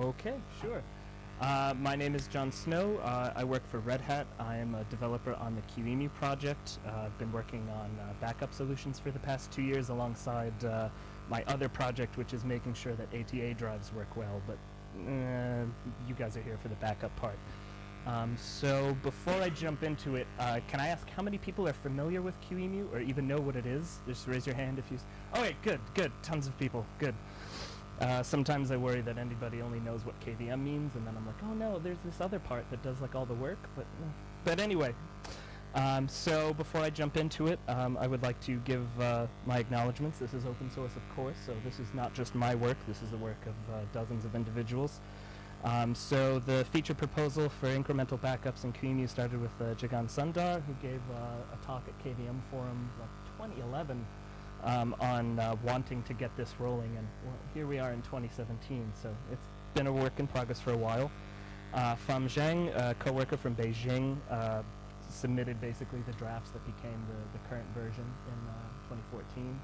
Okay, sure. My name is John Snow. I work for Red Hat. I am a developer on the QEMU project. I've been working on backup solutions for the past 2 years alongside my other project, which is making sure that ATA drives work well, but you guys are here for the backup part. So before I jump into it, can I ask how many people are familiar with QEMU or even know what it is? Just raise your hand if you... Okay, good. Tons of people. Good. Sometimes I worry that anybody only knows what KVM means, and then I'm like, oh no, there's this other part that does like all the work, but anyway. So before I jump into it, I would like to give my acknowledgements. This is open source, of course, so this is not just my work, this is the work of dozens of individuals. So the feature proposal for incremental backups in QEMU started with Jagan Sundar, who gave a talk at KVM Forum like 2011 on wanting to get this rolling, and well, here we are in 2017, so it's been a work in progress for a while. Fam Zheng, a co-worker from Beijing, submitted basically the drafts that became the current version in 2014.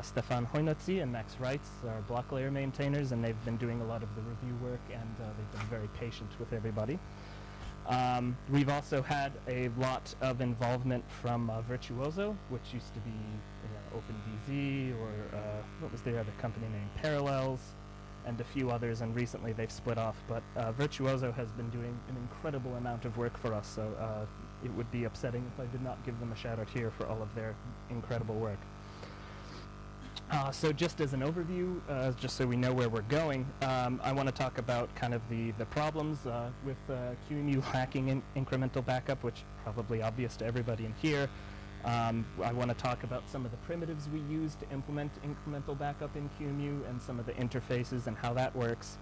Stefan Hoynotzi and Max Reitz are block layer maintainers, and they've been doing a lot of the review work, and they've been very patient with everybody. We've also had a lot of involvement from Virtuoso, which used to be OpenDZ, or what was the other company name? Parallels, and a few others, and recently they've split off. But Virtuoso has been doing an incredible amount of work for us, so it would be upsetting if I did not give them a shout out here for all of their incredible work. So just as an overview, just so we know where we're going, I want to talk about kind of the problems with QEMU hacking in incremental backup, which is probably obvious to everybody in here. I want to talk about some of the primitives we use to implement incremental backup in QEMU and some of the interfaces and how that works.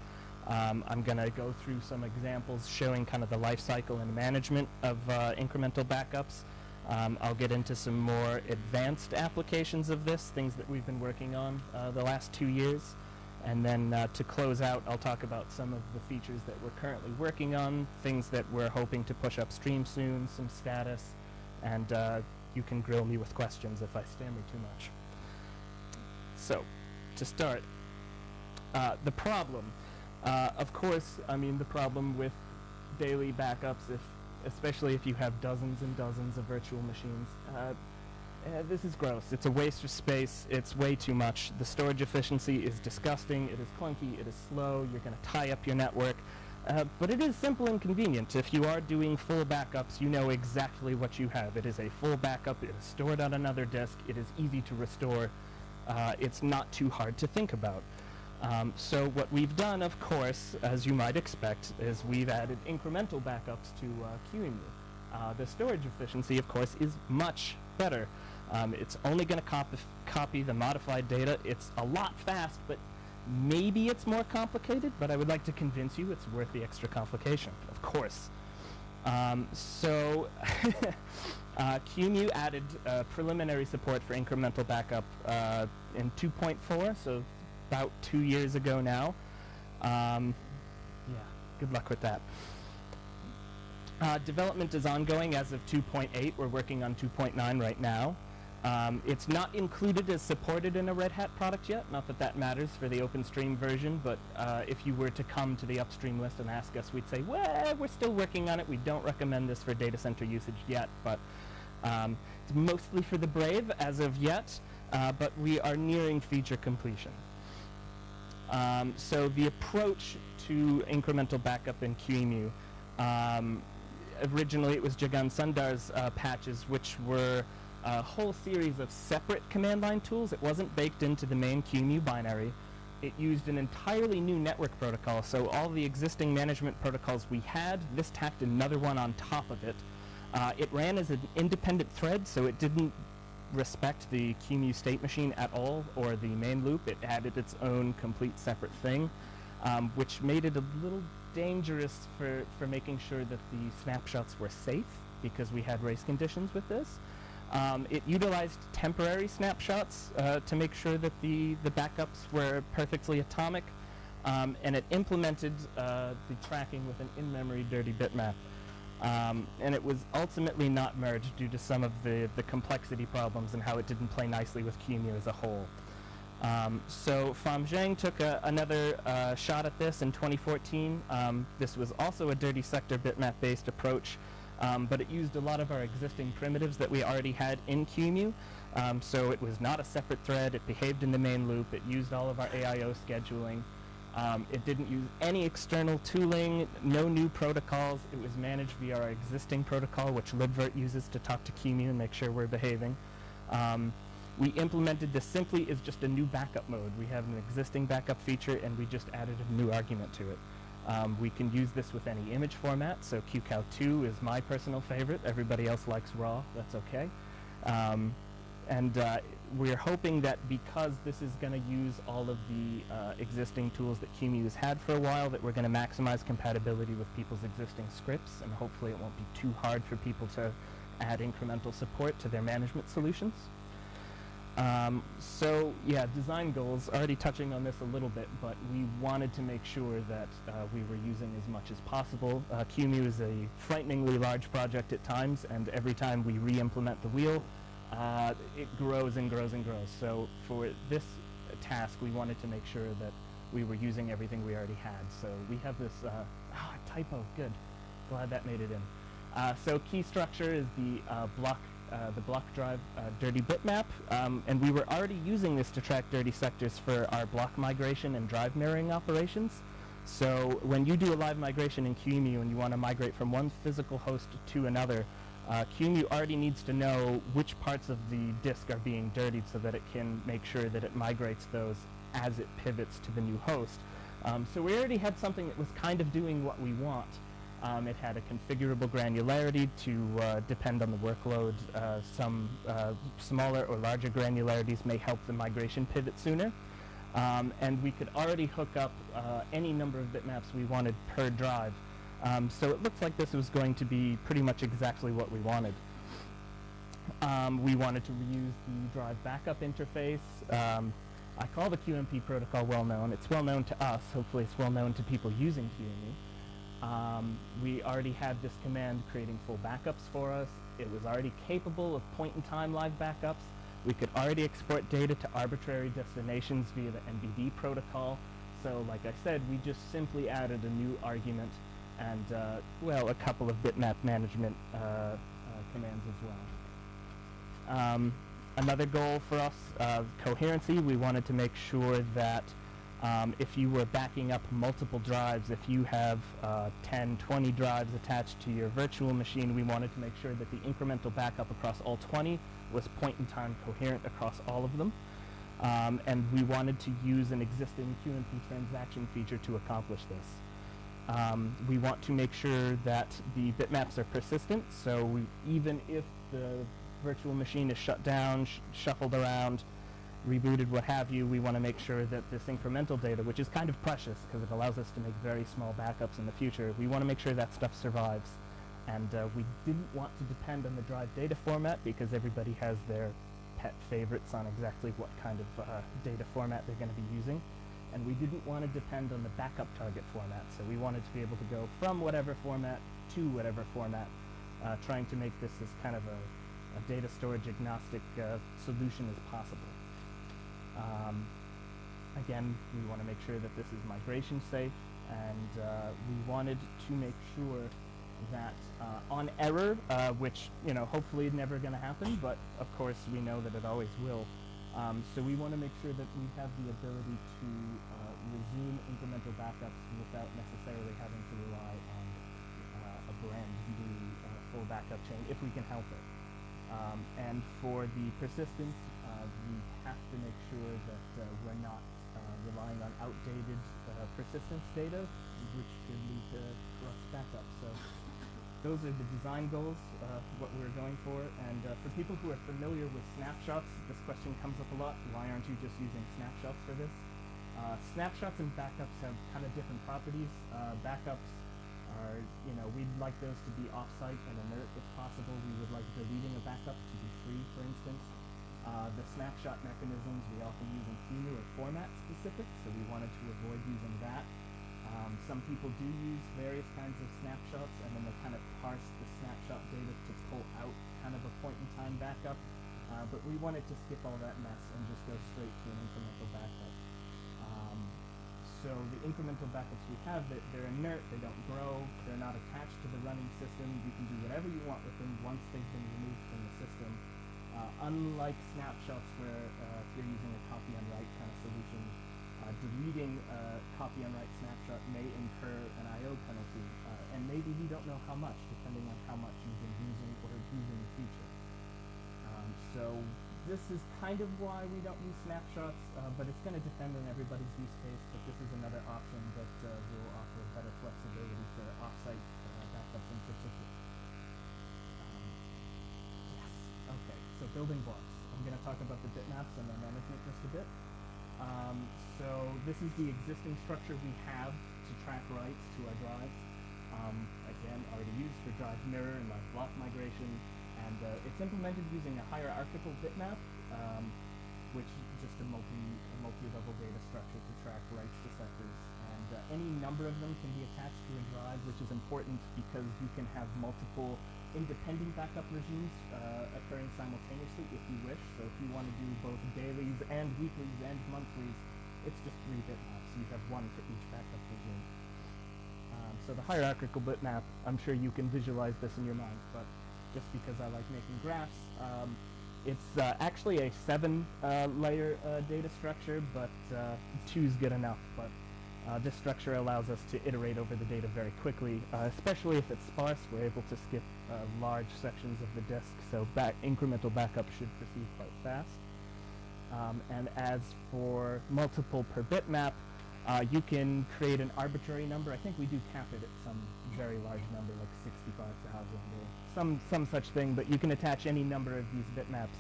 I'm going to go through some examples showing kind of the life cycle and management of incremental backups. I'll get into some more advanced applications of this, things that we've been working on the last 2 years. And then to close out, I'll talk about some of the features that we're currently working on, things that we're hoping to push upstream soon, some status, and you can grill me with questions if I stammer too much. So, to start, the problem. Of course, I mean the problem with daily backups, especially if you have dozens and dozens of virtual machines. This is gross. It's a waste of space. It's way too much. The storage efficiency is disgusting. It is clunky. It is slow. You're going to tie up your network. But it is simple and convenient. If you are doing full backups, you know exactly what you have. It is a full backup. It is stored on another disk. It is easy to restore. It's not too hard to think about. So what we've done, of course, as you might expect, is we've added incremental backups to QEMU. The storage efficiency, of course, is much better. It's only going to copy the modified data. It's a lot fast, but maybe it's more complicated, but I would like to convince you it's worth the extra complication, of course. So QEMU added preliminary support for incremental backup in 2.4, so about 2 years ago now. Yeah, good luck with that. Development is ongoing as of 2.8. We're working on 2.9 right now. It's not included as supported in a Red Hat product yet, not that that matters for the OpenStream version, but if you were to come to the upstream list and ask us, we'd say, well, we're still working on it. We don't recommend this for data center usage yet, but it's mostly for the brave as of yet, but we are nearing feature completion. So the approach to incremental backup in QEMU, originally it was Jagan Sundar's patches, which were a whole series of separate command line tools. It wasn't baked into the main QEMU binary. It used an entirely new network protocol, so all the existing management protocols we had, this tacked another one on top of it. It ran as an independent thread, so it didn't respect the QEMU state machine at all, or the main loop. It added its own complete separate thing, which made it a little dangerous for making sure that the snapshots were safe, because we had race conditions with this. It utilized temporary snapshots to make sure that the backups were perfectly atomic, and it implemented the tracking with an in-memory dirty bitmap. And it was ultimately not merged due to some of the complexity problems and how it didn't play nicely with QEMU as a whole. So Pham Zhang took another shot at this in 2014. This was also a dirty sector bitmap-based approach, but it used a lot of our existing primitives that we already had in QEMU. So it was not a separate thread. It behaved in the main loop. It used all of our AIO scheduling. It didn't use any external tooling, no new protocols. It was managed via our existing protocol, which libvirt uses to talk to QEMU and make sure we're behaving. We implemented this simply as just a new backup mode. We have an existing backup feature, and we just added a new argument to it. We can use this with any image format, so QCOW2 is my personal favorite. Everybody else likes RAW. That's okay. We're hoping that because this is going to use all of the existing tools that QEMU has had for a while, that we're going to maximize compatibility with people's existing scripts, and hopefully it won't be too hard for people to add incremental support to their management solutions. So yeah, design goals, already touching on this a little bit, but we wanted to make sure that we were using as much as possible. QEMU is a frighteningly large project at times, and every time we re-implement the wheel, it grows and grows and grows. So for this task, we wanted to make sure that we were using everything we already had. So we have this, typo, good. Glad that made it in. So key structure is the block drive dirty bitmap, and we were already using this to track dirty sectors for our block migration and drive mirroring operations. So when you do a live migration in QEMU and you want to migrate from one physical host to another, QEMU already needs to know which parts of the disk are being dirtied so that it can make sure that it migrates those as it pivots to the new host. So we already had something that was kind of doing what we want. It had a configurable granularity to depend on the workload. Some smaller or larger granularities may help the migration pivot sooner. And we could already hook up any number of bitmaps we wanted per drive. So it looks like this was going to be pretty much exactly what we wanted. We wanted to reuse the drive backup interface. I call the QMP protocol well known. It's well known to us. Hopefully it's well known to people using QEMU. We already had this command creating full backups for us. It was already capable of point-in-time live backups. We could already export data to arbitrary destinations via the NBD protocol. So like I said, we just simply added a new argument and, well, a couple of bitmap management commands as well. Another goal for us, coherency. We wanted to make sure that if you were backing up multiple drives, if you have 10, 20 drives attached to your virtual machine, we wanted to make sure that the incremental backup across all 20 was point-in-time coherent across all of them. And we wanted to use an existing QMP transaction feature to accomplish this. We want to make sure that the bitmaps are persistent, so even if the virtual machine is shut down, shuffled around, rebooted, what have you, we want to make sure that this incremental data, which is kind of precious because it allows us to make very small backups in the future, we want to make sure that stuff survives. And we didn't want to depend on the drive data format because everybody has their pet favorites on exactly what kind of data format they're going to be using. And we didn't want to depend on the backup target format, so we wanted to be able to go from whatever format to whatever format, trying to make this as kind of a data storage agnostic solution as possible. Again, we want to make sure that this is migration safe, and we wanted to make sure that on error, which hopefully never going to happen, but of course we know that it always will. So we want to make sure that we have the ability to resume incremental backups without necessarily having to rely on a brand new full backup chain if we can help it. And for the persistence, we have to make sure that we're not relying on outdated persistence data, which could lead to corrupt backups. So those are the design goals, what we're going for. And for people who are familiar with snapshots, this question comes up a lot. Why aren't you just using snapshots for this? Snapshots and backups have kind of different properties. Backups are, we'd like those to be off-site and inert if possible. We would like deleting a backup to be free, for instance. The snapshot mechanisms we often use in QEMU are format specific, so we wanted to avoid using that. Some people do use various kinds of snapshots, and then they kind of parse the snapshot data to pull out kind of a point-in-time backup. but we wanted to skip all that mess and just go straight to an incremental backup. So the incremental backups we have, they're inert, they don't grow, they're not attached to the running system. You can do whatever you want with them once they've been removed from the system. Unlike snapshots where if you're using a copy on write kind of solution, deleting a copy on write snapshot may incur an I/O penalty, and maybe you don't know how much, depending on how much you've been using or abusing the feature. So this is kind of why we don't use snapshots, but it's going to depend on everybody's use case. But this is another option that will offer better flexibility for offsite backups in particular. Yes. Okay. So building blocks. I'm going to talk about the bitmaps and their management just a bit. So this is the existing structure we have to track writes to our drives. Again, already used for drive mirror and block migration, and it's implemented using a hierarchical bitmap, which is just a multi-level data structure to track writes to sectors. And any number of them can be attached to a drive, which is important because you can have multiple independent backup regimes occurring simultaneously if you wish. So if you want to do both dailies and weeklies and monthlies, it's just 3 bitmaps. You have one for each backup regime. So the hierarchical bitmap, I'm sure you can visualize this in your mind, but just because I like making graphs, it's actually a 7-layer data structure, but 2 is good enough. But this structure allows us to iterate over the data very quickly, especially if it's sparse. We're able to skip large sections of the disk, so incremental backup should proceed quite fast. And as for multiple per bitmap, you can create an arbitrary number. I think we do cap it at some very large number, like 65,000 or some such thing, but you can attach any number of these bitmaps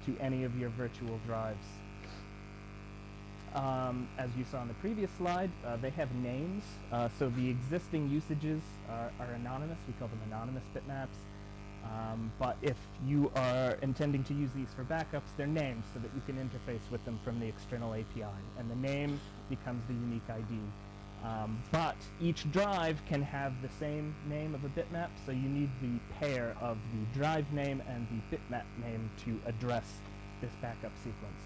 to any of your virtual drives. As you saw on the previous slide, they have names. So the existing usages are anonymous. We call them anonymous bitmaps. But if you are intending to use these for backups, they're named so that you can interface with them from the external API. And the name becomes the unique ID. But each drive can have the same name of a bitmap, so you need the pair of the drive name and the bitmap name to address this backup sequence.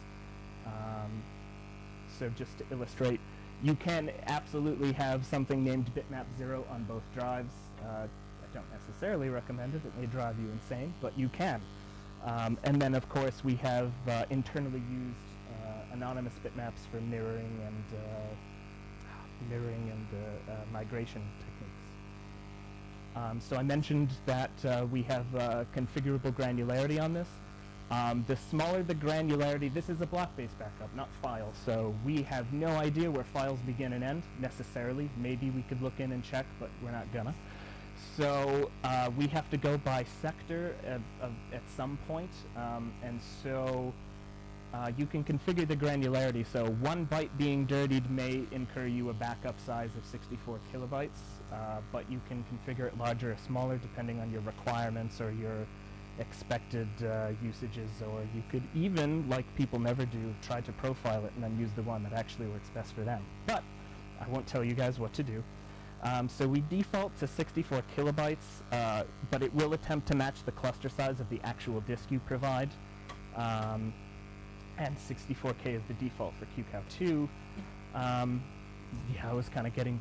So just to illustrate, you can absolutely have something named bitmap 0 on both drives. I don't necessarily recommend it. It may drive you insane, but you can. And then, of course, we have internally used anonymous bitmaps for mirroring and migration techniques. So I mentioned that we have configurable granularity on this. The smaller the granularity, this is a block-based backup, not files. So we have no idea where files begin and end necessarily. Maybe we could look in and check, but we're not gonna. So we have to go by sector at some point, and so you can configure the granularity. So 1 byte being dirtied may incur you a backup size of 64 kilobytes, but you can configure it larger or smaller depending on your requirements or your expected usages, or you could even, like people never do, try to profile it and then use the one that actually works best for them. But I won't tell you guys what to do. So we default to 64 kilobytes, but it will attempt to match the cluster size of the actual disk you provide. And 64K is the default for QCOW2. Yeah, I was kind of getting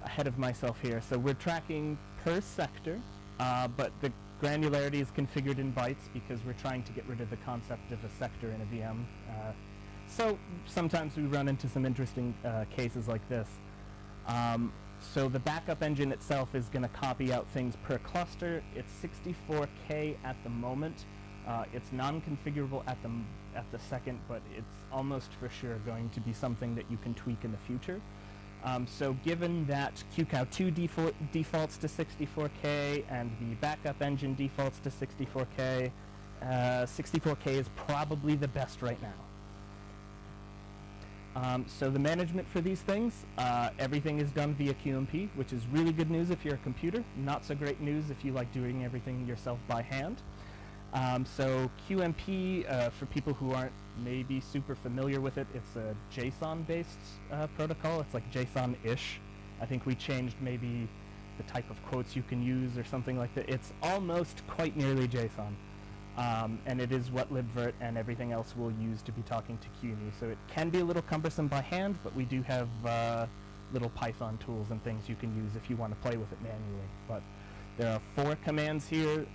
ahead of myself here. So we're tracking per sector, but the granularity is configured in bytes because we're trying to get rid of the concept of a sector in a VM. So sometimes we run into some interesting cases like this. So the backup engine itself is going to copy out things per cluster. It's 64K at the moment. It's non-configurable at the second, but it's almost for sure going to be something that you can tweak in the future. So given that QCOW2 defaults to 64K and the backup engine defaults to 64K, 64K is probably the best right now. So the management for these things, everything is done via QMP, which is really good news if you're a computer, not so great news if you like doing everything yourself by hand. So QMP, for people who aren't maybe super familiar with it, it's a JSON-based protocol. It's like JSON-ish. I think we changed maybe the type of quotes you can use or something like that. It's almost quite nearly JSON. and it is what libvirt and everything else will use to be talking to QEMU. So it can be a little cumbersome by hand, but we do have little Python tools and things you can use if you want to play with it manually. But there are 4 commands here.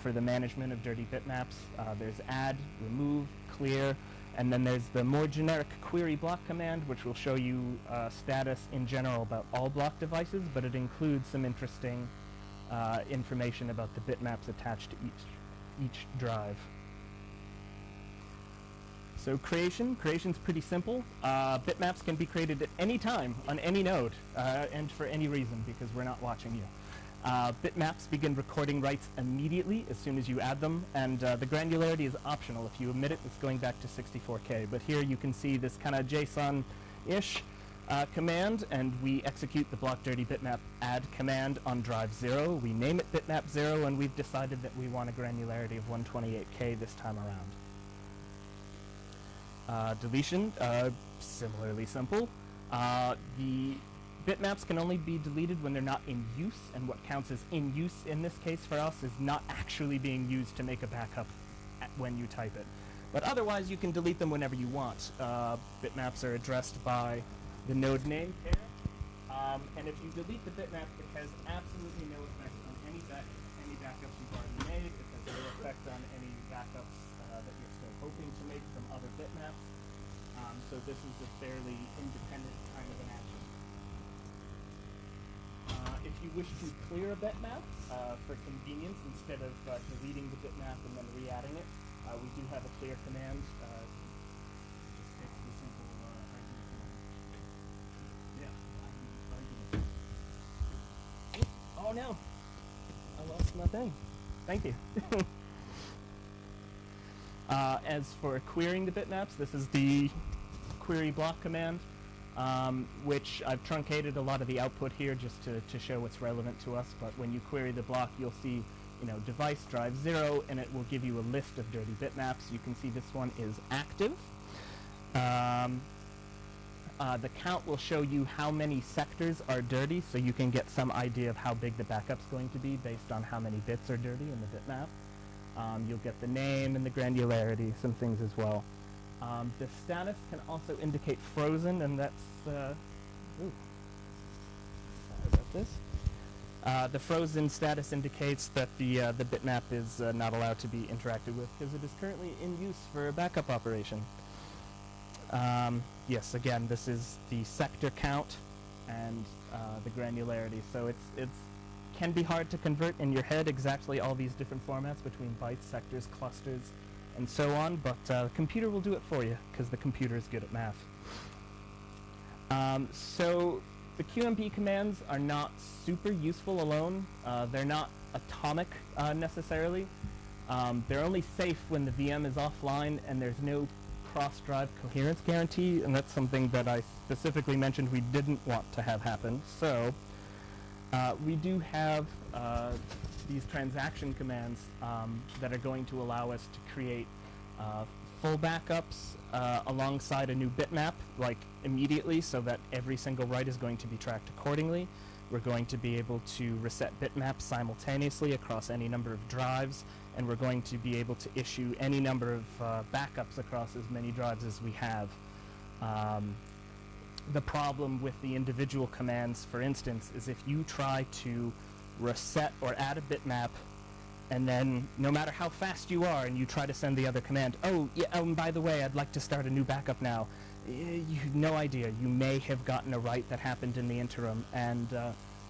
For the management of dirty bitmaps, there's add, remove, clear, and then there's the more generic query block command, which will show you status in general about all block devices, but it includes some interesting information about the bitmaps attached to each drive. So creation's pretty simple. Bitmaps can be created at any time on any node and for any reason because we're not watching you. Bitmaps begin recording writes immediately as soon as you add them, and the granularity is optional. If you omit it, it's going back to 64K. But here you can see this kind of JSON-ish command, and we execute the block dirty bitmap add command on drive 0. We name it bitmap 0, and we've decided that we want a granularity of 128K this time around. Deletion, similarly simple. The bitmaps can only be deleted when they're not in use, and what counts as in use in this case for us is not actually being used to make a backup when you type it. But otherwise, you can delete them whenever you want. Bitmaps are addressed by the node name pair, and if you delete the bitmap, it has absolutely no effect on any backups you've already made. It has no effect on any backups that you're still hoping to make from other bitmaps. So this is a fairly independent kind of an action. If you wish to clear a bitmap for convenience, instead of deleting the bitmap and then re-adding it, we do have a clear command. Just takes the simple argument command. Yeah, argument. Oh no! I lost my thing. Thank you. As for querying the bitmaps, this is the query block command. Which I've truncated a lot of the output here just to show what's relevant to us. But when you query the block, you'll see, device drive 0, and it will give you a list of dirty bitmaps. You can see this one is active. The count will show you how many sectors are dirty, so you can get some idea of how big the backup's going to be based on how many bits are dirty in the bitmap. You'll get the name and the granularity, some things as well. The status can also indicate frozen, and that's, sorry about this. The frozen status indicates that the bitmap is not allowed to be interacted with because it is currently in use for a backup operation. Yes, again, this is the sector count and the granularity. So it can be hard to convert in your head exactly all these different formats between bytes, sectors, clusters, and so on, but the computer will do it for you because the computer is good at math. So the QMB commands are not super useful alone. They're not atomic necessarily. They're only safe when the VM is offline and there's no cross-drive coherence guarantee, and that's something that I specifically mentioned we didn't want to have happen. So we do have these transaction commands that are going to allow us to create full backups alongside a new bitmap, like immediately, so that every single write is going to be tracked accordingly. We're going to be able to reset bitmaps simultaneously across any number of drives, and we're going to be able to issue any number of backups across as many drives as we have. The problem with the individual commands, for instance, is if you try to reset or add a bitmap, and then no matter how fast you are and you try to send the other command, oh, yeah, by the way, I'd like to start a new backup now, you have no idea. You may have gotten a write that happened in the interim, and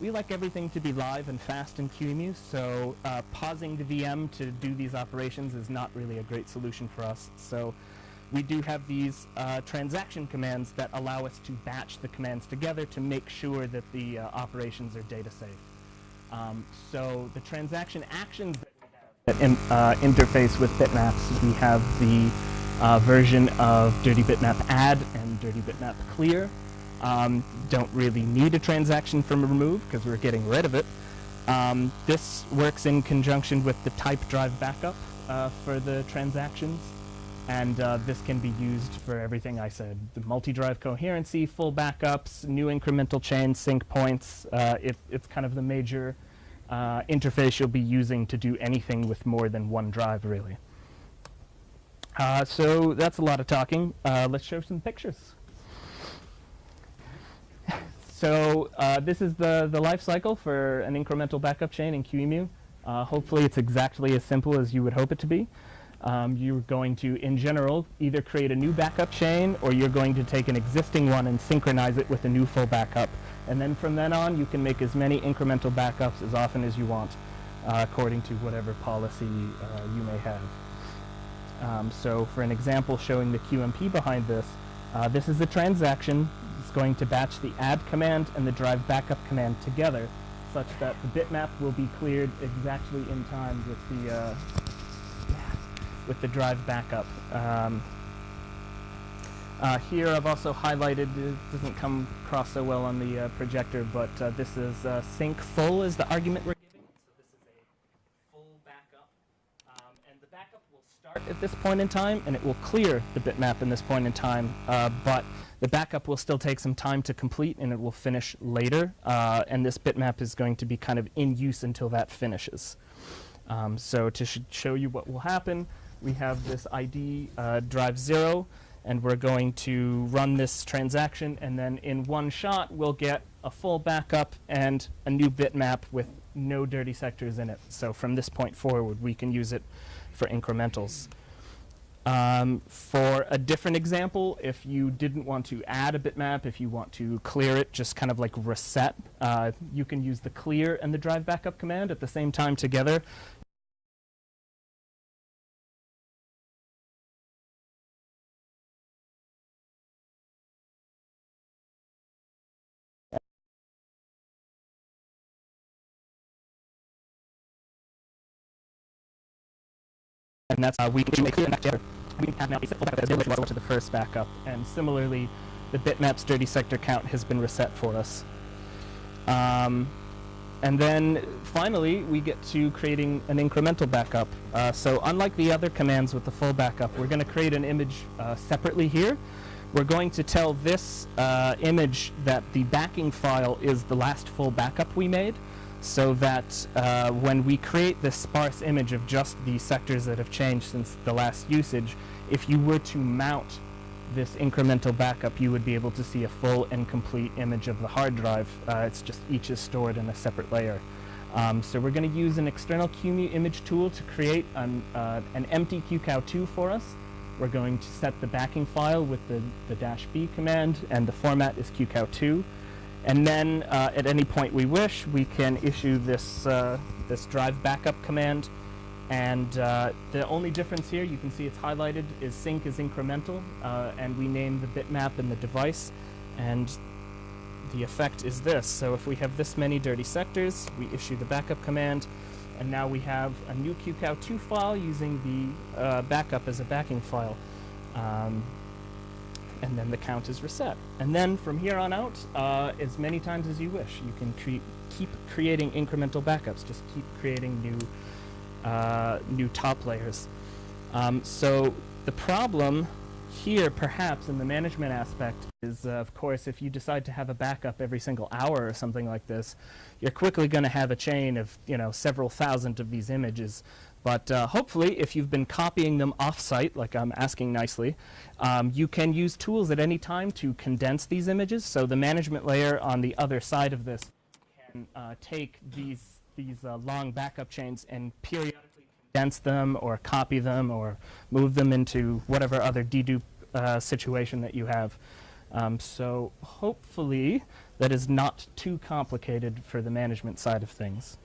we like everything to be live and fast in QEMU, so pausing the VM to do these operations is not really a great solution for us. So we do have these transaction commands that allow us to batch the commands together to make sure that the operations are data safe. So the transaction actions that interface with bitmaps, we have the version of dirty bitmap add and dirty bitmap clear. Don't really need a transaction from remove because we're getting rid of it. This works in conjunction with the type drive backup for the transactions. And this can be used for everything I said. The multi-drive coherency, full backups, new incremental chain, sync points. It's kind of the major interface you'll be using to do anything with more than one drive, really. So that's a lot of talking. Let's show some pictures. So this is the life cycle for an incremental backup chain in QEMU. Hopefully it's exactly as simple as you would hope it to be. You're going to, in general, either create a new backup chain, or you're going to take an existing one and synchronize it with a new full backup. And then from then on, you can make as many incremental backups as often as you want, according to whatever policy you may have. So for an example showing the QMP behind this, this is a transaction. It's going to batch the add command and the drive backup command together, such that the bitmap will be cleared exactly in time with the drive backup. Here I've also highlighted, it doesn't come across so well on the projector, but this is sync full is the argument we're giving. So this is a full backup. And the backup will start at this point in time, and it will clear the bitmap in this point in time, but the backup will still take some time to complete, and it will finish later, and this bitmap is going to be kind of in use until that finishes. So to show you what will happen, we have this ID drive 0, and we're going to run this transaction, and then in one shot we'll get a full backup and a new bitmap with no dirty sectors in it. So from this point forward we can use it for incrementals. For a different example, if you didn't want to add a bitmap, if you want to clear it, just kind of like reset, you can use the clear and the drive backup command at the same time together. And that's we can make clear and together. We have now a full backup as well to the first backup, and similarly, the bitmap's dirty sector count has been reset for us. And then finally, we get to creating an incremental backup. So unlike the other commands with the full backup, we're going to create an image separately here. We're going to tell this image that the backing file is the last full backup we made, so that when we create this sparse image of just the sectors that have changed since the last usage, if you were to mount this incremental backup, you would be able to see a full and complete image of the hard drive. It's just each is stored in a separate layer. So we're going to use an external QEMU image tool to create an empty QCOW2 for us. We're going to set the backing file with the -b command, and the format is QCOW2. And then at any point we wish, we can issue this, this drive backup command. And the only difference here, you can see it's highlighted, is sync is incremental, and we name the bitmap and the device. And the effect is this. So if we have this many dirty sectors, we issue the backup command, and now we have a new QCOW2 file using the backup as a backing file. And then the count is reset. And then from here on out, as many times as you wish, you can keep creating incremental backups. Just keep creating new top layers. So the problem here, perhaps, in the management aspect is, of course, if you decide to have a backup every single hour or something like this, you're quickly going to have a chain of, several thousand of these images. But hopefully, if you've been copying them off-site, like I'm asking nicely, you can use tools at any time to condense these images. So the management layer on the other side of this can take these long backup chains and periodically condense them or copy them or move them into whatever other dedupe situation that you have. So hopefully that is not too complicated for the management side of things.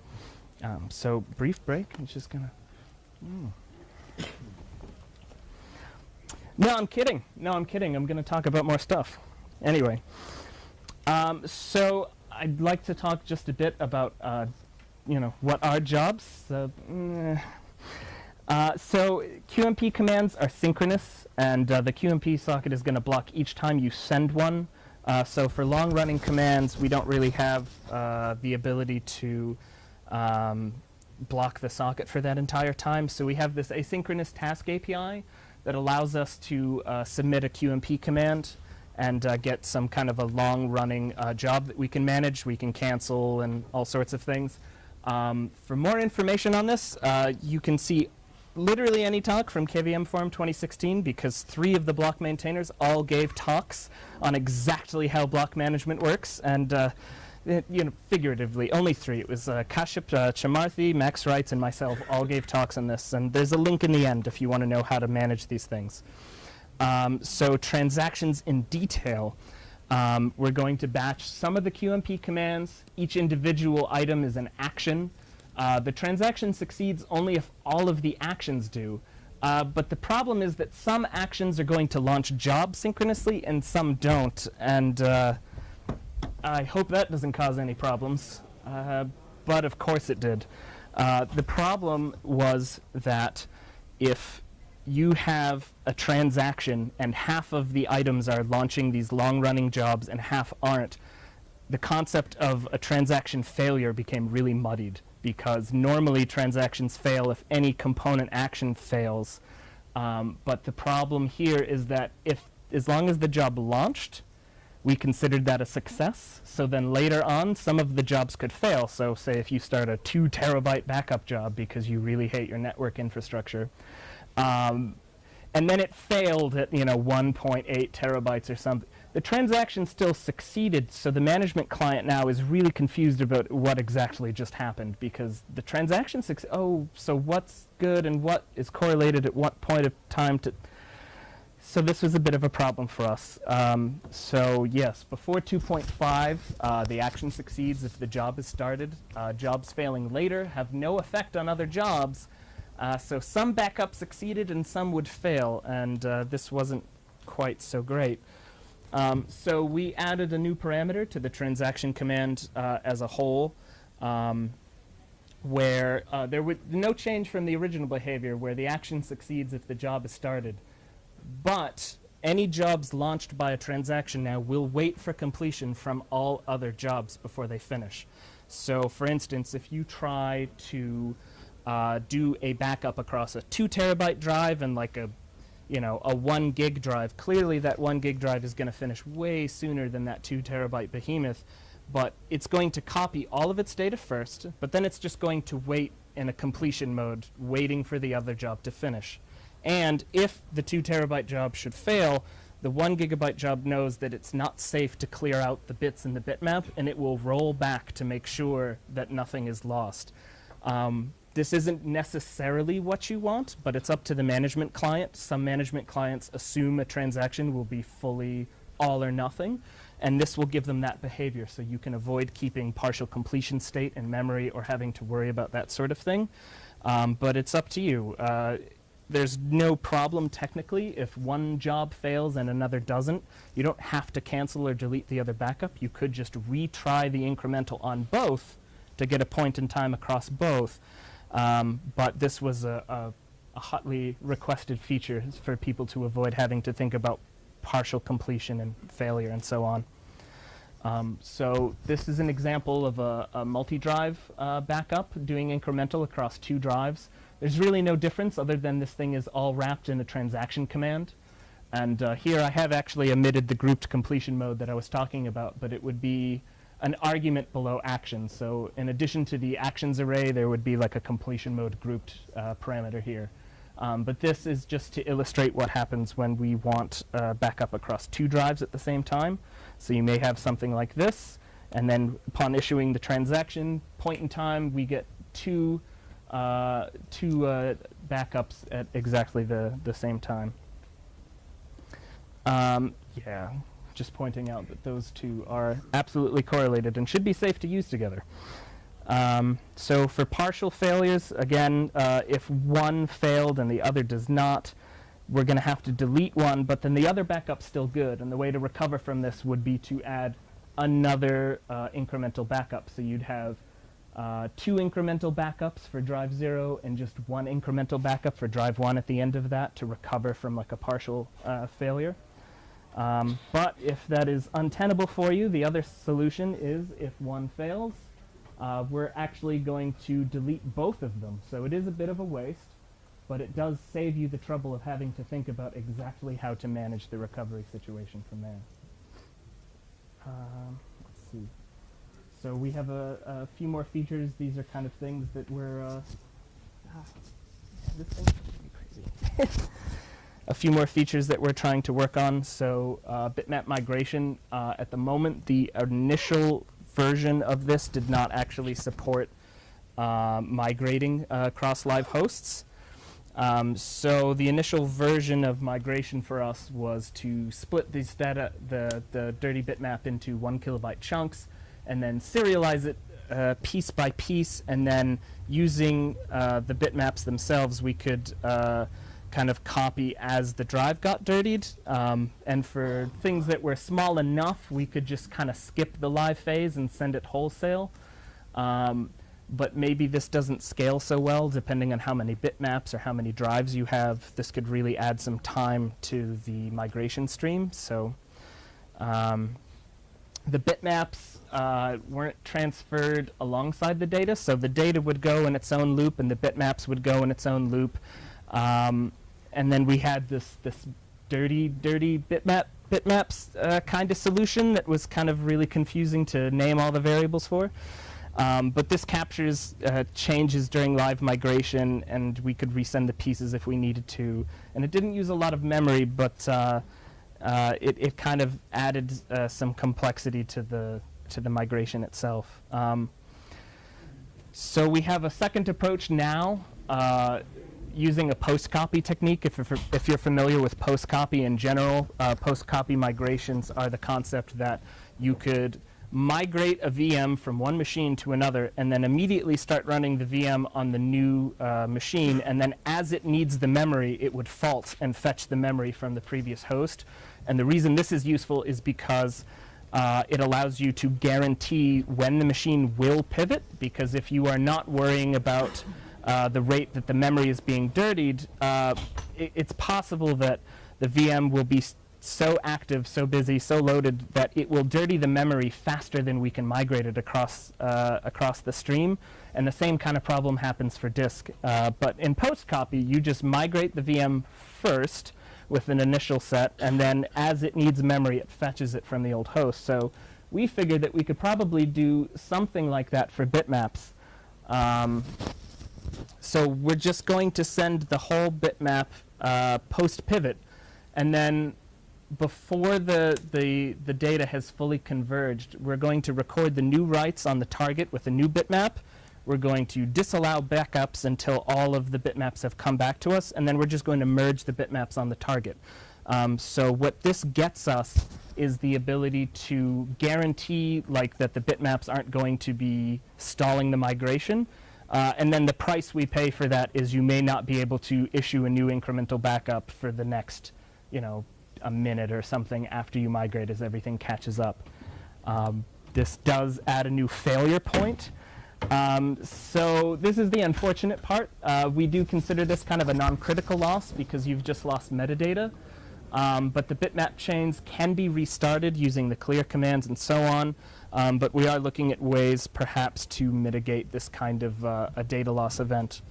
So brief break. I'm just going to... No, I'm kidding. I'm going to talk about more stuff. Anyway, so I'd like to talk just a bit about, what are jobs. So QMP commands are synchronous, and the QMP socket is going to block each time you send one. So for long-running commands, we don't really have the ability to block the socket for that entire time. So we have this asynchronous task API that allows us to submit a QMP command and get some kind of a long-running job that we can manage. We can cancel and all sorts of things. For more information on this, you can see literally any talk from KVM Forum 2016, because 3 of the block maintainers all gave talks on exactly how block management works, and figuratively, only 3. It was Kashyap Chamarthi, Max Reitz, and myself all gave talks on this, and there's a link in the end if you want to know how to manage these things. So transactions in detail. We're going to batch some of the QMP commands. Each individual item is an action. The transaction succeeds only if all of the actions do. But the problem is that some actions are going to launch jobs synchronously and some don't. And I hope that doesn't cause any problems. But of course it did. The problem was that if you have a transaction and half of the items are launching these long-running jobs and half aren't, the concept of a transaction failure became really muddied, because normally transactions fail if any component action fails. But the problem here is that as long as the job launched, we considered that a success. So then later on, some of the jobs could fail. So say if you start a 2 terabyte backup job because you really hate your network infrastructure, and then it failed at 1.8 terabytes or something, the transaction still succeeded, so the management client now is really confused about what exactly just happened, because the transaction so what's good and what is correlated at what point of time to... So this was a bit of a problem for us. So yes, before 2.5, the action succeeds if the job is started. Jobs failing later have no effect on other jobs. So some backup succeeded and some would fail, and this wasn't quite so great. So we added a new parameter to the transaction command as a whole, where there would no change from the original behavior, where the action succeeds if the job is started. But any jobs launched by a transaction now will wait for completion from all other jobs before they finish. So for instance, if you try to do a backup across a 2 terabyte drive and like a 1 gig drive, clearly that 1 gig drive is going to finish way sooner than that 2 terabyte behemoth, but it's going to copy all of its data first, but then it's just going to wait in a completion mode, waiting for the other job to finish. And if the 2 terabyte job should fail, the 1 gigabyte job knows that it's not safe to clear out the bits in the bitmap, and it will roll back to make sure that nothing is lost. This isn't necessarily what you want, but it's up to the management client. Some management clients assume a transaction will be fully all or nothing, and this will give them that behavior, so you can avoid keeping partial completion state in memory or having to worry about that sort of thing. But it's up to you. There's no problem technically if one job fails and another doesn't. You don't have to cancel or delete the other backup. You could just retry the incremental on both to get a point in time across both. But this was a hotly requested feature for people to avoid having to think about partial completion and failure and so on. So this is an example of a multi-drive backup doing incremental across 2 drives. There's really no difference other than this thing is all wrapped in a transaction command. And here I have actually omitted the grouped completion mode that I was talking about, but it would be an argument below actions. So in addition to the actions array, there would be like a completion mode grouped parameter here. But this is just to illustrate what happens when we want backup across 2 drives at the same time. So you may have something like this, and then upon issuing the transaction point in time, we get two backups at exactly the same time. Yeah, just pointing out that those 2 are absolutely correlated and should be safe to use together. So for partial failures, again, if one failed and the other does not, we're going to have to delete one, but then the other backup's still good. And the way to recover from this would be to add another incremental backup. So you'd have 2 incremental backups for drive 0 and just 1 incremental backup for drive 1 at the end of that to recover from like a partial failure. But if that is untenable for you, the other solution is if one fails, we're actually going to delete both of them. So it is a bit of a waste, but it does save you the trouble of having to think about exactly how to manage the recovery situation from there. Let's see. So we have a few more features. These are kind of things that we're this thing's crazy. A few more features that we're trying to work on. So bitmap migration, at the moment, the initial version of this did not actually support migrating across live hosts. So the initial version of migration for us was to split these data, the dirty bitmap, into 1 kilobyte chunks, and then serialize it piece by piece, and then using the bitmaps themselves, we could kind of copy as the drive got dirtied. And for things that were small enough, we could just kind of skip the live phase and send it wholesale. But maybe this doesn't scale so well, depending on how many bitmaps or how many drives you have. This could really add some time to the migration stream. So the bitmaps weren't transferred alongside the data, so the data would go in its own loop and the bitmaps would go in its own loop. And then we had this dirty bitmaps kind of solution that was kind of really confusing to name all the variables for. But this captures changes during live migration, and we could resend the pieces if we needed to. And it didn't use a lot of memory, but it kind of added some complexity to the migration itself. So we have a second approach now, using a post-copy technique. If you're familiar with post-copy in general, post-copy migrations are the concept that you could migrate a VM from one machine to another and then immediately start running the VM on the new machine, and then as it needs the memory, it would fault and fetch the memory from the previous host. And the reason this is useful is because it allows you to guarantee when the machine will pivot, because if you are not worrying about the rate that the memory is being dirtied, it's possible that the VM will be so active, so busy, so loaded that it will dirty the memory faster than we can migrate it across the stream. And the same kind of problem happens for disk. But in post-copy, you just migrate the VM first with an initial set, and then as it needs memory, it fetches it from the old host. So we figured that we could probably do something like that for bitmaps. So we're just going to send the whole bitmap post-pivot, and then before the data has fully converged, we're going to record the new writes on the target with a new bitmap. We're going to disallow backups until all of the bitmaps have come back to us, and then we're just going to merge the bitmaps on the target. So what this gets us is the ability to guarantee that the bitmaps aren't going to be stalling the migration. And then the price we pay for that is you may not be able to issue a new incremental backup for the next, a minute or something after you migrate as everything catches up. This does add a new failure point. So this is the unfortunate part. We do consider this kind of a non-critical loss because you've just lost metadata. But the bitmap chains can be restarted using the clear commands and so on. But we are looking at ways perhaps to mitigate this kind of a data loss event.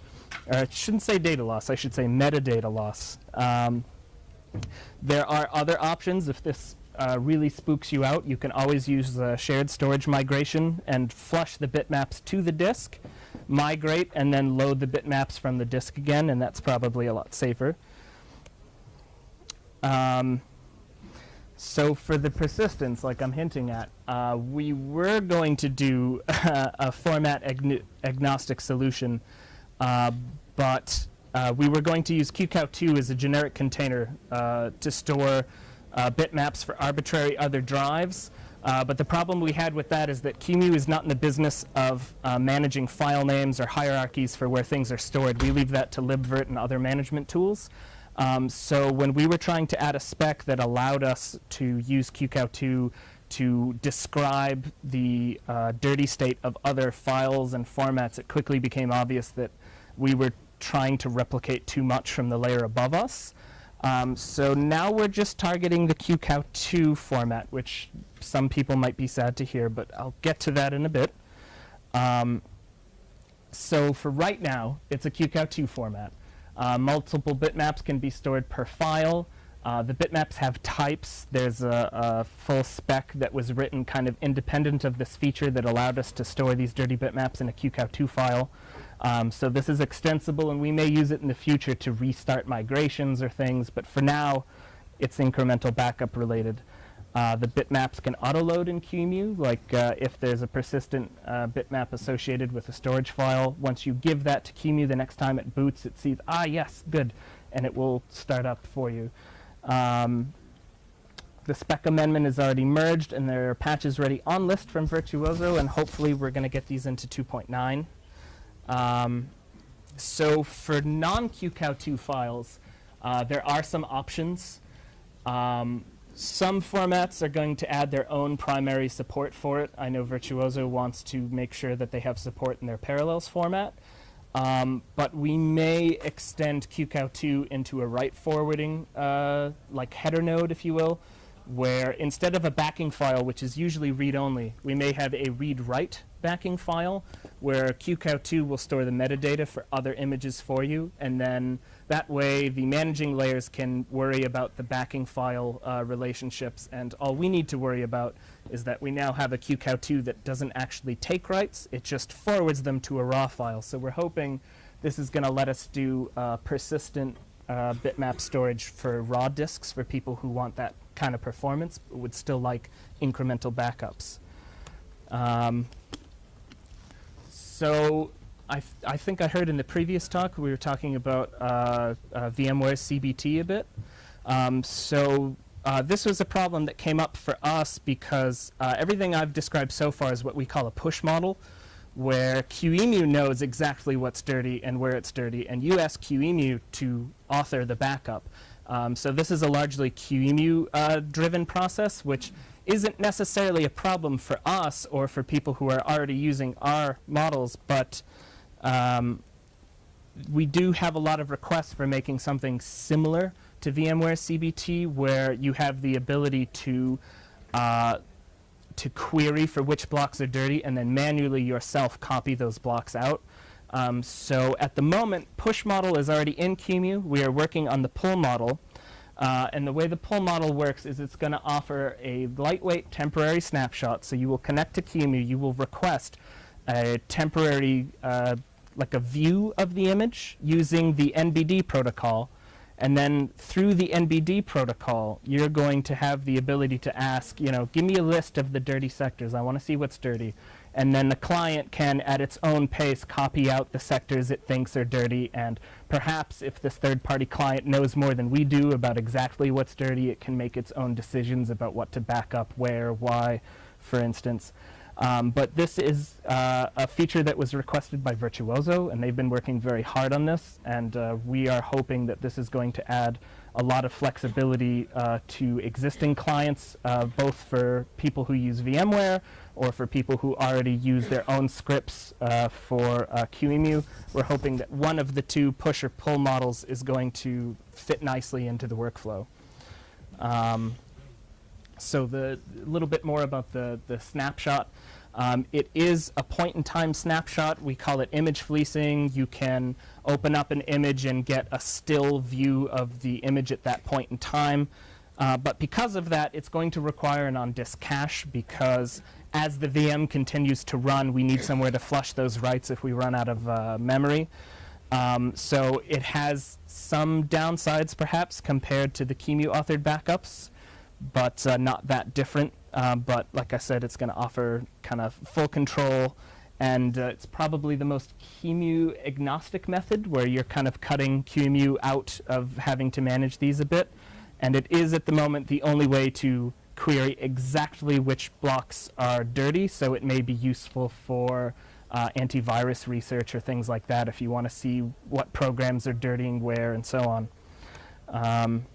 Or I shouldn't say data loss, I should say metadata loss. There are other options. If this really spooks you out, you can always use shared storage migration and flush the bitmaps to the disk, migrate, and then load the bitmaps from the disk again, and that's probably a lot safer. So for the persistence, like I'm hinting at, we were going to do a format agnostic solution, but we were going to use QCOW2 as a generic container to store bitmaps for arbitrary other drives. But the problem we had with that is that QEMU is not in the business of managing file names or hierarchies for where things are stored. We leave that to libvirt and other management tools. So when we were trying to add a spec that allowed us to use QCOW2 to describe the dirty state of other files and formats, it quickly became obvious that we were trying to replicate too much from the layer above us. So now we're just targeting the QCOW2 format, which some people might be sad to hear, but I'll get to that in a bit. So for right now, it's a QCOW2 format. Multiple bitmaps can be stored per file. The bitmaps have types. There's a full spec that was written kind of independent of this feature that allowed us to store these dirty bitmaps in a QCOW2 file. So this is extensible, and we may use it in the future to restart migrations or things, but for now, it's incremental backup related. The bitmaps can autoload in QEMU, like if there's a persistent bitmap associated with a storage file. Once you give that to QEMU, the next time it boots, it sees, ah, yes, good, and it will start up for you. The spec amendment is already merged, and there are patches ready on list from Virtuoso, and hopefully we're going to get these into 2.9. So for non-QCOW2 files, there are some options. Some formats are going to add their own primary support for it. I know Virtuoso wants to make sure that they have support in their parallels format. But we may extend QCOW2 into a write forwarding, like header node, if you will, where instead of a backing file, which is usually read-only, we may have a read-write backing file where QCOW2 will store the metadata for other images for you, and then that way the managing layers can worry about the backing file relationships, and all we need to worry about is that we now have a QCOW2 that doesn't actually take writes, it just forwards them to a raw file. So we're hoping this is going to let us do persistent bitmap storage for raw disks for people who want that kind of performance but would still like incremental backups. So I think I heard in the previous talk we were talking about VMware CBT a bit. This was a problem that came up for us because everything I've described so far is what we call a push model, where QEMU knows exactly what's dirty and where it's dirty, and you ask QEMU to author the backup. So this is a largely QEMU-driven process, which isn't necessarily a problem for us or for people who are already using our models, but we do have a lot of requests for making something similar to VMware CBT, where you have the ability to query for which blocks are dirty and then manually yourself copy those blocks out. So at the moment, push model is already in QEMU. We are working on the pull model. And the way the pull model works is it's going to offer a lightweight temporary snapshot. So you will connect to QEMU. You will request a temporary, like a view of the image using the NBD protocol. And then through the NBD protocol, you're going to have the ability to ask, give me a list of the dirty sectors. I want to see what's dirty. And then the client can, at its own pace, copy out the sectors it thinks are dirty. And perhaps if this third-party client knows more than we do about exactly what's dirty, it can make its own decisions about what to back up, where, why, for instance. But this is a feature that was requested by Virtuoso, and they've been working very hard on this. And we are hoping that this is going to add a lot of flexibility to existing clients, both for people who use VMware or for people who already use their own scripts for QEMU. We're hoping that one of the two push or pull models is going to fit nicely into the workflow. So a little bit more about the snapshot. It is a point-in-time snapshot. We call it image fleecing. You can open up an image and get a still view of the image at that point in time. But because of that, it's going to require an on-disk cache, because as the VM continues to run, we need somewhere to flush those writes if we run out of memory. So it has some downsides, perhaps, compared to the QEMU-authored backups, but not that different. But like I said, it's going to offer kind of full control, and it's probably the most QEMU agnostic method, where you're kind of cutting QEMU out of having to manage these a bit. And it is at the moment the only way to query exactly which blocks are dirty, so it may be useful for antivirus research or things like that if you want to see what programs are dirtying where and so on.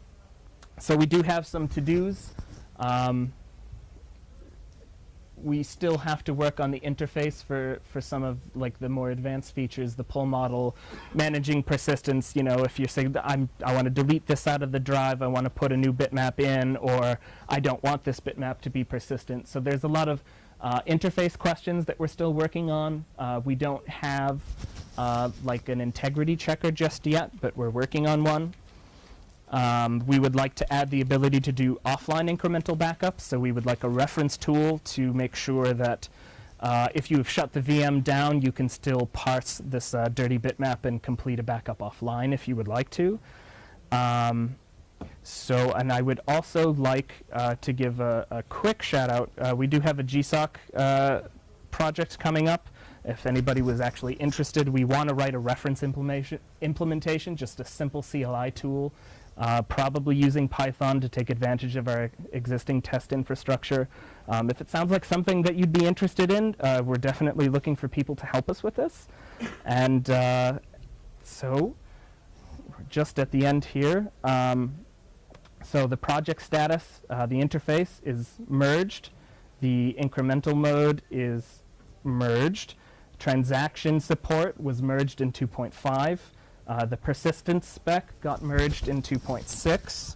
So we do have some to-dos. We still have to work on the interface for some of the more advanced features, the pull model, managing persistence. If you're saying, I want to delete this out of the drive, I want to put a new bitmap in, or I don't want this bitmap to be persistent. So there's a lot of interface questions that we're still working on. We don't have an integrity checker just yet, but we're working on one. We would like to add the ability to do offline incremental backups, so we would like a reference tool to make sure that if you have shut the VM down, you can still parse this dirty bitmap and complete a backup offline if you would like to. And I would also like to give a quick shout out. We do have a GSOC project coming up. If anybody was actually interested, we want to write a reference implementation, just a simple CLI tool, probably using Python to take advantage of our existing test infrastructure. If it sounds like something that you'd be interested in, we're definitely looking for people to help us with this. And so we're just at the end here. So the project status, the interface is merged. The incremental mode is merged. Transaction support was merged in 2.5. The persistence spec got merged in 2.6.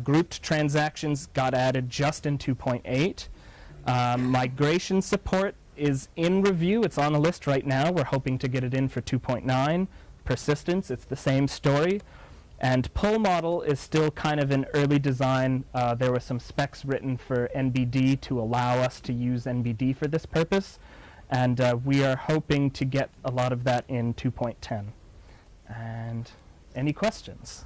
Grouped transactions got added just in 2.8. Migration support is in review. It's on a list right now. We're hoping to get it in for 2.9. Persistence, it's the same story. And pull model is still kind of in early design. There were some specs written for NBD to allow us to use NBD for this purpose. And we are hoping to get a lot of that in 2.10. And any questions?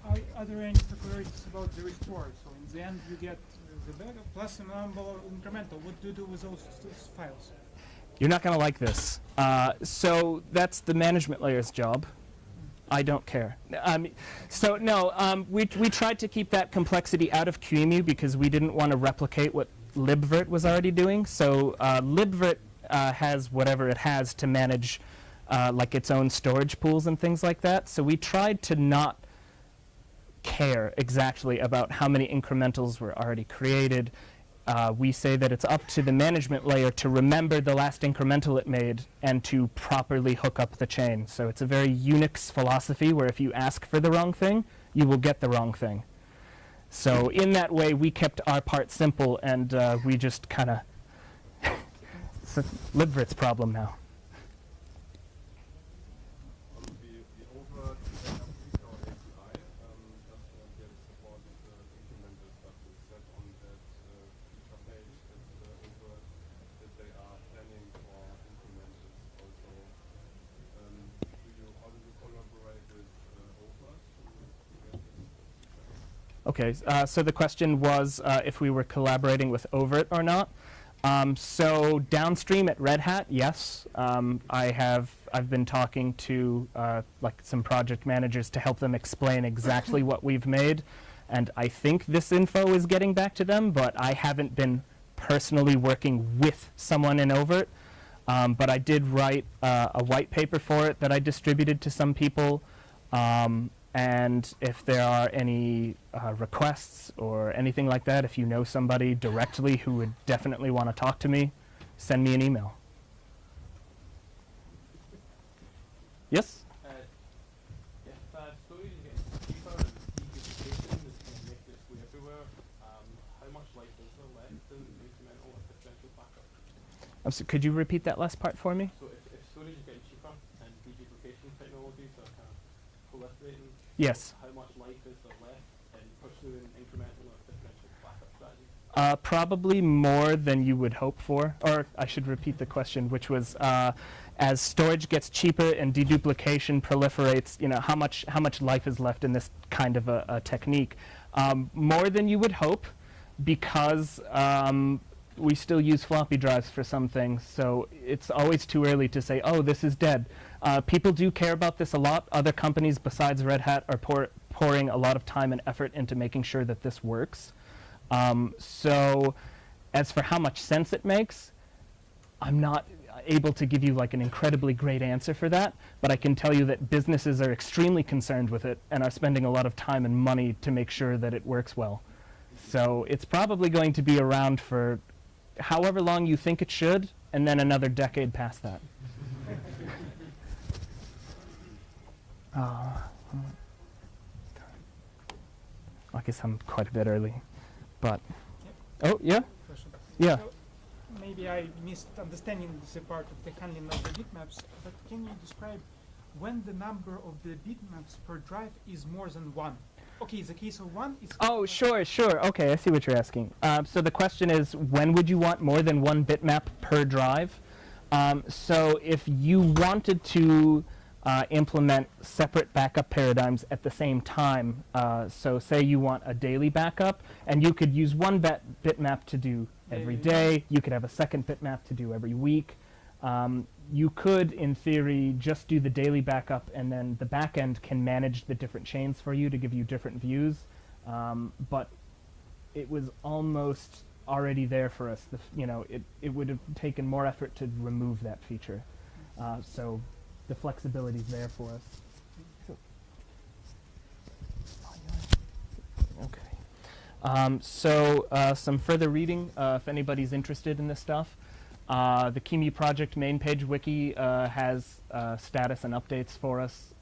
Are there any peculiarities about the restore? So in the end, you get the backup plus a number incremental. What do you do with those files? You're not going to like this. So that's the management layer's job. I don't care. We tried to keep that complexity out of QEMU because we didn't want to replicate what libvirt was already doing. So libvirt has whatever it has to manage like its own storage pools and things like that. So we tried to not care exactly about how many incrementals were already created. We say that it's up to the management layer to remember the last incremental it made and to properly hook up the chain. So it's a very Unix philosophy where if you ask for the wrong thing, you will get the wrong thing. So in that way, we kept our part simple, and we just kind of it's libvirt's problem now. Okay, so the question was if we were collaborating with Overt or not. So downstream at Red Hat, yes. I've been talking to like some project managers to help them explain exactly what we've made, and I think this info is getting back to them, but I haven't been personally working with someone in Overt. But I did write a white paper for it that I distributed to some people. And if there are any requests or anything like that, if you know somebody directly who would definitely want to talk to me, send me an email. Yes? If storage is getting cheaper and deduplication is going to make its way everywhere, how much life is there left in incremental or differential backup? So could you repeat that last part for me? So if storage is getting cheaper and deduplication technologies are kind of proliferating, Yes. how much life is there left in pursuing incremental or differential backup strategies? Probably more than you would hope for. Or I should repeat the question, which was as storage gets cheaper and deduplication proliferates, how much life is left in this kind of a technique? More than you would hope, because we still use floppy drives for some things, so it's always too early to say, oh, this is dead. People do care about this a lot. Other companies besides Red Hat are pouring a lot of time and effort into making sure that this works. So as for how much sense it makes, I'm not able to give you like an incredibly great answer for that, but I can tell you that businesses are extremely concerned with it and are spending a lot of time and money to make sure that it works well. So it's probably going to be around for however long you think it should, and then another decade past that. I guess I'm quite a bit early, but oh yeah, Question. yeah. So maybe I missed understanding the part of the handling of the bitmaps, but can you describe when the number of the bitmaps per drive is more than 1. Okay, the case of 1 is... Oh, sure. Okay, I see what you're asking. So the question is, when would you want more than one bitmap per drive? So if you wanted to implement separate backup paradigms at the same time, so say you want a daily backup, and you could use one bitmap to do every day, you could have a second bitmap to do every week. You could, in theory, just do the daily backup, and then the backend can manage the different chains for you to give you different views. But it was almost already there for us. It would have taken more effort to remove that feature. So the flexibility is there for us. Okay. Some further reading, if anybody's interested in this stuff. The QEMU project main page wiki has status and updates for us.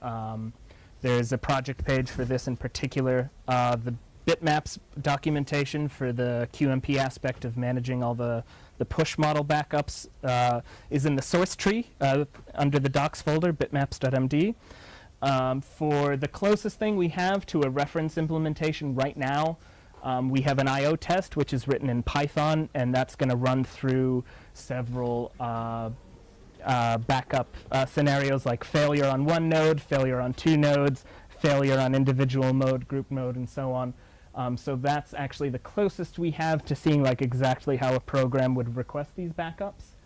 There's a project page for this in particular. The bitmaps documentation for the QMP aspect of managing all the push model backups is in the source tree under the docs folder, bitmaps.md. For the closest thing we have to a reference implementation right now, we have an I/O test, which is written in Python, and that's going to run through several backup scenarios like failure on one node, failure on two nodes, failure on individual mode, group mode, and so on. So that's actually the closest we have to seeing like exactly how a program would request these backups.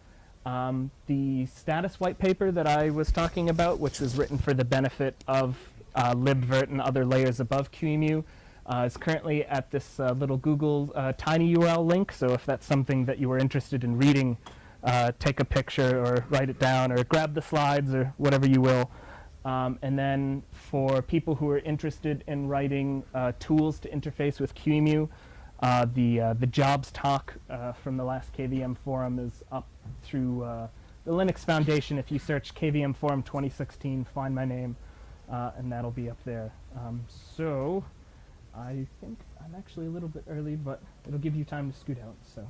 The status white paper that I was talking about, which was written for the benefit of libvirt and other layers above QEMU, is currently at this little Google tiny URL link. So if that's something that you were interested in reading, take a picture or write it down or grab the slides or whatever you will. And then for people who are interested in writing tools to interface with QEMU, the jobs talk from the last KVM forum is up through the Linux Foundation. If you search KVM forum 2016, find my name, and that'll be up there. So I think I'm actually a little bit early, but it'll give you time to scoot out. So.